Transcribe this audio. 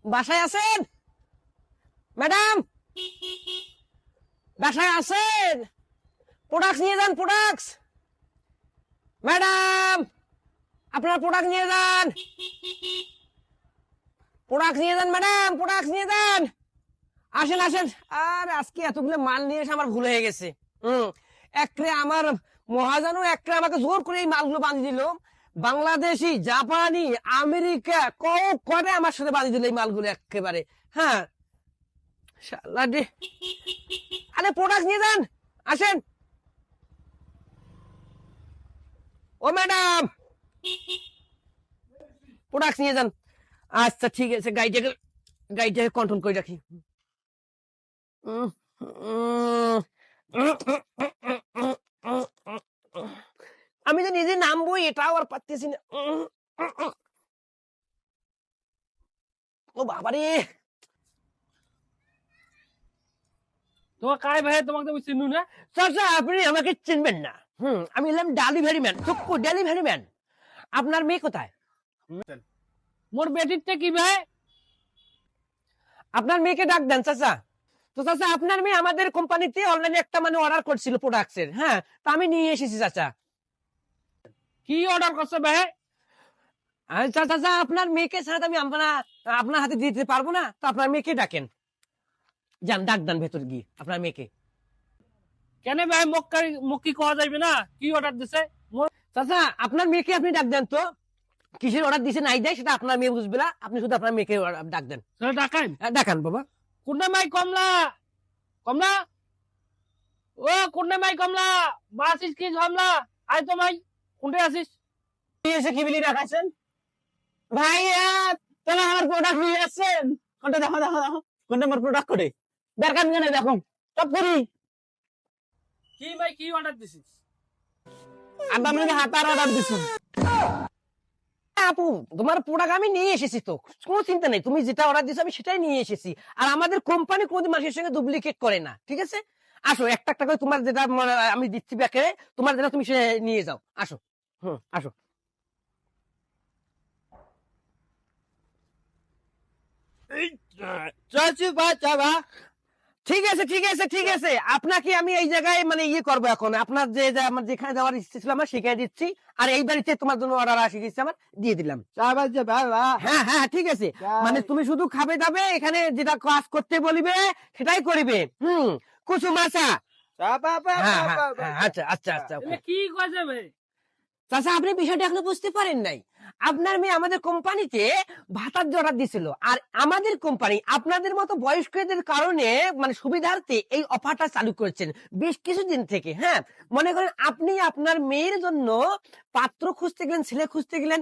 বাসায় আছেন ম্যাডাম? বাসায় আছেন? প্রোডাক্ট নিয়ে যান, প্রোডাক্ট। ম্যাডাম, আপনার প্রোডাক্ট নিয়ে যান, প্রোডাক্ট নিয়ে যান ম্যাডাম, প্রোডাক্ট নিয়ে যান। আসেন আসেন। আর আজকে এতগুলো মাল নিয়ে এসে আমার ভুল হয়ে গেছে। একরে আমার মহাজানও একরে আমাকে জোর করে এই মালগুলো বাঁধিয়ে দিল। বাংলাদেশি, জাপানি, আমেরিকা করে আমার সাথে বাঁধিয়ে দিল এই মালগুলো একেবারে। হ্যাঁ, শালা রে। আরে প্রোডাক্ট নিয়ে যান, আসেন। ও ম্যাডাম, প্রোডাক্ট নিয়ে যান। আচ্ছা ঠিক আছে, গাড়িটাকে কন্ট্রোল করে রাখি। উম, উম, আমি তো নিজে নামবো এটাও আর পারতেছি না। ও বাবারে। তোমার কায় ভাই, তোমাকে তো আমি চিনু না। চাচা, আপনি আমাকে চিনবেন না। আমি এলাম ডেলিভারি ম্যান, চক্ষু ডেলিভারি ম্যান। আপনার মেয়ে কোথায়? মোর বেটিরটা কি ভাই? আপনার মেয়েকে ডাক দেন চাচা। তো চাচা, আপনার মেয়ে আমাদের কোম্পানিতে অনলাইনে একটা অর্ডার করছিল প্রোডাক্টসের। হ্যাঁ, তা আমি নিয়ে এসেছি চাচা। কি অর্ডার করছো ভাই? আচ্ছা চাচা, আপনার মেয়েকে ছাড়া আমি আপনার হাতে দিতে পারবো না, তো আপনার মেয়েকে ডাকেন। যান, ডাক দেন ভেতর গিয়ে আপনার মেয়েকে। কেন ভাই, মক্কি কোয়া যাইবে না? কি অর্ডার দিছে? চাচা, আপনার মেয়েকে আপনি ডাক দেন তো। কিসের অর্ডার দিছে নাই দেয় সেটা আপনার মেয়ে বুঝবে না, আপনি শুধু আপনার মেয়েকে ডাক দেন। ডাকাই ডাকান বাবা। কোনটা মাই কমলা? কমলা, ও কোনটা মাই কমলা? বাসিস কি ঝামলা? আয় তো মাই, কোনটা আছিস? এসে কি বিলি দেখাচ্ছেন ভাইয়া? তাহলে আমার প্রোডাক্ট নিয়ে আসছেন? কোনটা দেখো দেখো দেখো, কোনটা আমার প্রোডাক্ট করে দেখান কেন? দেখো সব করি। কি ভাই, কি অর্ডার দিছিস? আপনাকে হাতার অর্ডার দিচ্ছি। আপু, তোমার প্রোডাক্ট আমি নিয়ে এসেছি, তো কোনো চিন্তা নেই। তুমি যেটা অর্ডার দিছো আমি সেটাই নিয়ে এসেছি। আর আমাদের কোম্পানি কোনোদিন মানুষের সঙ্গে ডুপ্লিকেট করে না, ঠিক আছে? আসো, একটা একটা করে তোমার যেটা আমি দিচ্ছি ব্যাকে, তোমার যেটা তুমি সে নিয়ে যাও। আসো, আসো। চাচু বাচ্চা। ঠিক আছে ঠিক আছে ঠিক আছে, আপনাকে আমি এই জায়গায় ইয়ে করবো এখন। আপনার আমার যেখানে যাওয়ার ইচ্ছে ছিল আমার শিখিয়ে দিচ্ছি। আর এই বাড়িতে তোমার জন্য অর্ডার আসি গেছে, আমার দিয়ে দিলাম। হ্যাঁ হ্যাঁ ঠিক আছে। তুমি শুধু খাবে দাবে, এখানে যেটা কাজ করতে বলিবে সেটাই করিবে। কুসুম আশা। হ্যাঁ হ্যাঁ হ্যাঁ, আচ্ছা আচ্ছা আচ্ছা। এটা কি কয় যাবে? চাচা, আপনি বিষয়টা এখনো বুঝতে পারেন নাই। আপনার মেয়ে আমাদের কোম্পানিতে ভাতার অর্ডার দিছিল, আর আমাদের কোম্পানি আপনাদের মতো বয়স্কদের কারণে সুবিধার্থে এই অফারটা চালু করেছেন বেশ কিছুদিন থেকে। হ্যাঁ, মনে করেন আপনি আপনার মেয়ের জন্য পাত্র খুঁজতে গেলেন, ছেলে খুঁজতে গেলেন,